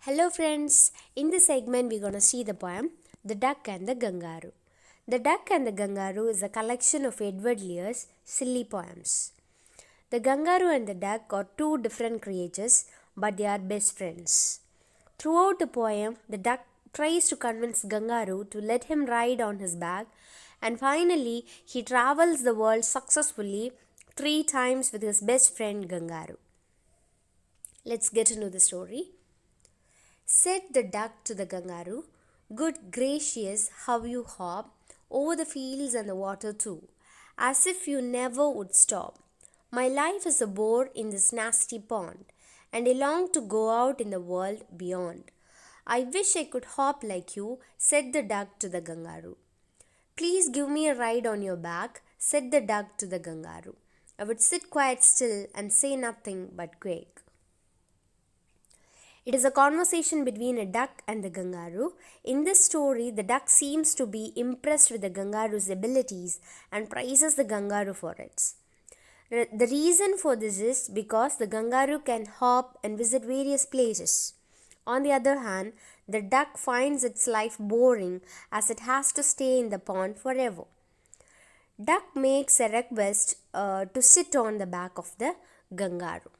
Hello friends, in this segment we're going to see the poem The Duck and the Kangaroo. The Duck and the Kangaroo is a collection of Edward Lear's silly poems. The kangaroo and the duck are two different creatures, but they are best friends. Throughout the poem, the duck tries to convince Kangaroo to let him ride on his back, and finally he travels the world successfully 3 times with his best friend Kangaroo. Let's get into the story. Said the duck to the kangaroo, "Good gracious, how you hop over the fields and the water too, as if you never would stop. My life is a bore in this nasty pond, and I long to go out in the world beyond. I wish I could hop like you," said the duck to the kangaroo. "Please give me a ride on your back," said the duck to the kangaroo. "I would sit quite still and say nothing but quake." It is a conversation between a duck and the kangaroo. In this story, the duck seems to be impressed with the kangaroo's abilities and praises the kangaroo for it. The reason for this is because the kangaroo can hop and visit various places. On the other hand, the duck finds its life boring as it has to stay in the pond forever. Duck makes a request to sit on the back of the kangaroo.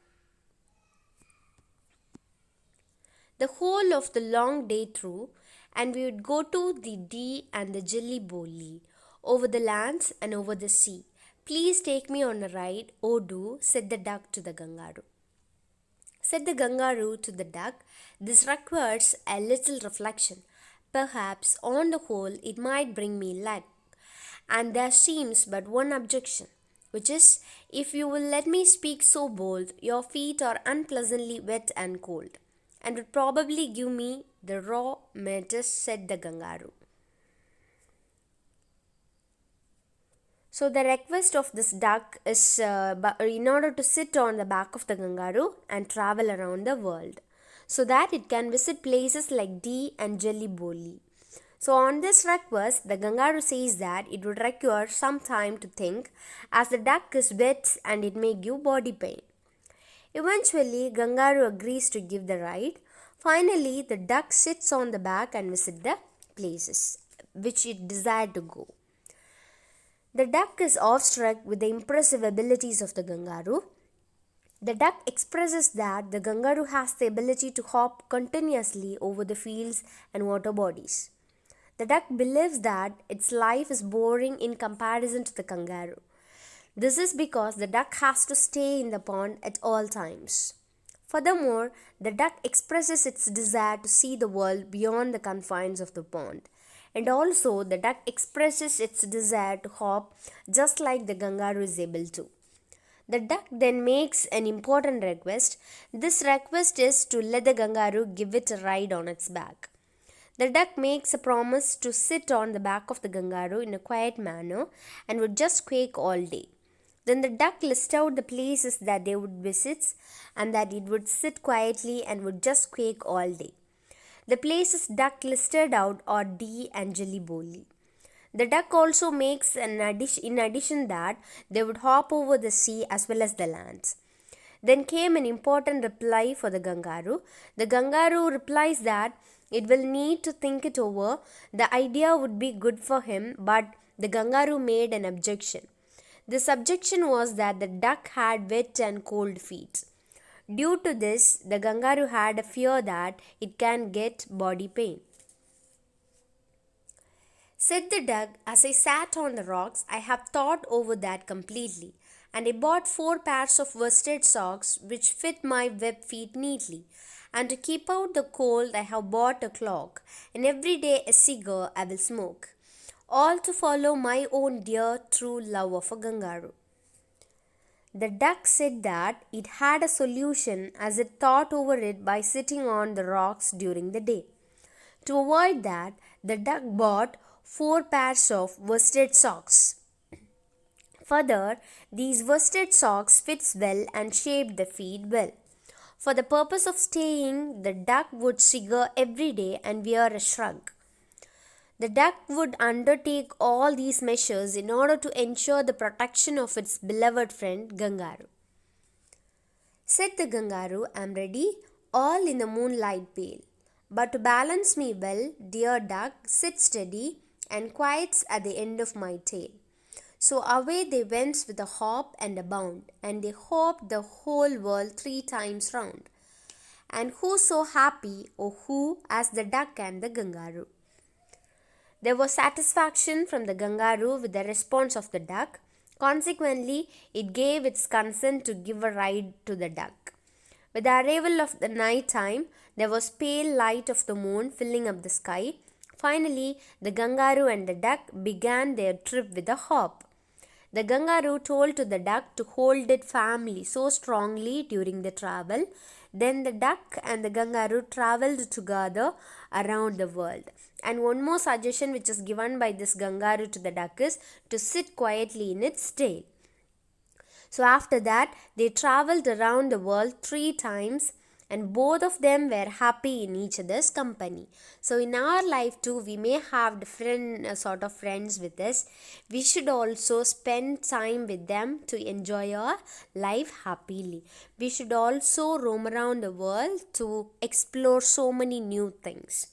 The whole of the long day through, and we would go to the Dee and the Jelly Bolly, over the lands and over the sea. "Please take me on a ride, oh do," said the duck to the kangaroo. Said the kangaroo to the duck, "This requires a little reflection. Perhaps, on the whole, it might bring me luck. And there seems but one objection, which is, if you will let me speak so bold, your feet are unpleasantly wet and cold, and would probably give me the raw metis," said the kangaroo. So the request of this duck is in order to sit on the back of the kangaroo and travel around the world, so that it can visit places like Dee and Jelly Bolly. So on this request, the kangaroo says that it would require some time to think, as the duck is wet and it may give body pain. Eventually, kangaroo agrees to give the ride. Finally, the duck sits on the back and visits the places which it desired to go. The duck is awestruck with the impressive abilities of the kangaroo. The duck expresses that the kangaroo has the ability to hop continuously over the fields and water bodies. The duck believes that its life is boring in comparison to the kangaroo. This is because the duck has to stay in the pond at all times. Furthermore, the duck expresses its desire to see the world beyond the confines of the pond. And also, the duck expresses its desire to hop just like the kangaroo is able to. The duck then makes an important request. This request is to let the kangaroo give it a ride on its back. The duck makes a promise to sit on the back of the kangaroo in a quiet manner and would just quake all day. Then the duck lists out the places that they would visit and that it would sit quietly and would just quake all day. The places duck listed out are Dee and Jelly Bolly. The duck also makes in addition that they would hop over the sea as well as the lands. Then came an important reply for the kangaroo. The kangaroo replies that it will need to think it over. The idea would be good for him, but the kangaroo made an objection. This objection was that the duck had wet and cold feet. Due to this, the kangaroo had a fear that it can get body pain. Said the duck, "As I sat on the rocks, I have thought over that completely, and I bought 4 pairs of worsted socks which fit my web feet neatly. And to keep out the cold, I have bought a cloak, and every day a cigar I will smoke. All to follow my own dear true love of a kangaroo." The duck said that it had a solution as it thought over it by sitting on the rocks during the day. To avoid that, the duck bought 4 pairs of worsted socks. Further, these worsted socks fits well and shaped the feet well. For the purpose of staying, the duck would cigar every day and wear a shrug. The duck would undertake all these measures in order to ensure the protection of its beloved friend kangaroo. Said the kangaroo, "I am ready, all in the moonlight pale. But to balance me well, dear duck, sit steady and quiets at the end of my tail. So away they went with a hop and a bound, and they hopped the whole world 3 times round. And who so happy, oh who, as the duck and the kangaroo? There was satisfaction from the kangaroo with the response of the duck. Consequently, it gave its consent to give a ride to the duck. With the arrival of the night time, there was pale light of the moon filling up the sky. Finally, the kangaroo and the duck began their trip with a hop. The kangaroo told to the duck to hold it firmly so strongly during the travel. Then the duck and the kangaroo traveled together around the world. And one more suggestion which is given by this kangaroo to the duck is to sit quietly in its tail. So after that, they traveled around the world 3 times, and both of them were happy in each other's company. So in our life too, we may have different sort of friends with us. We should also spend time with them to enjoy our life happily. We should also roam around the world to explore so many new things.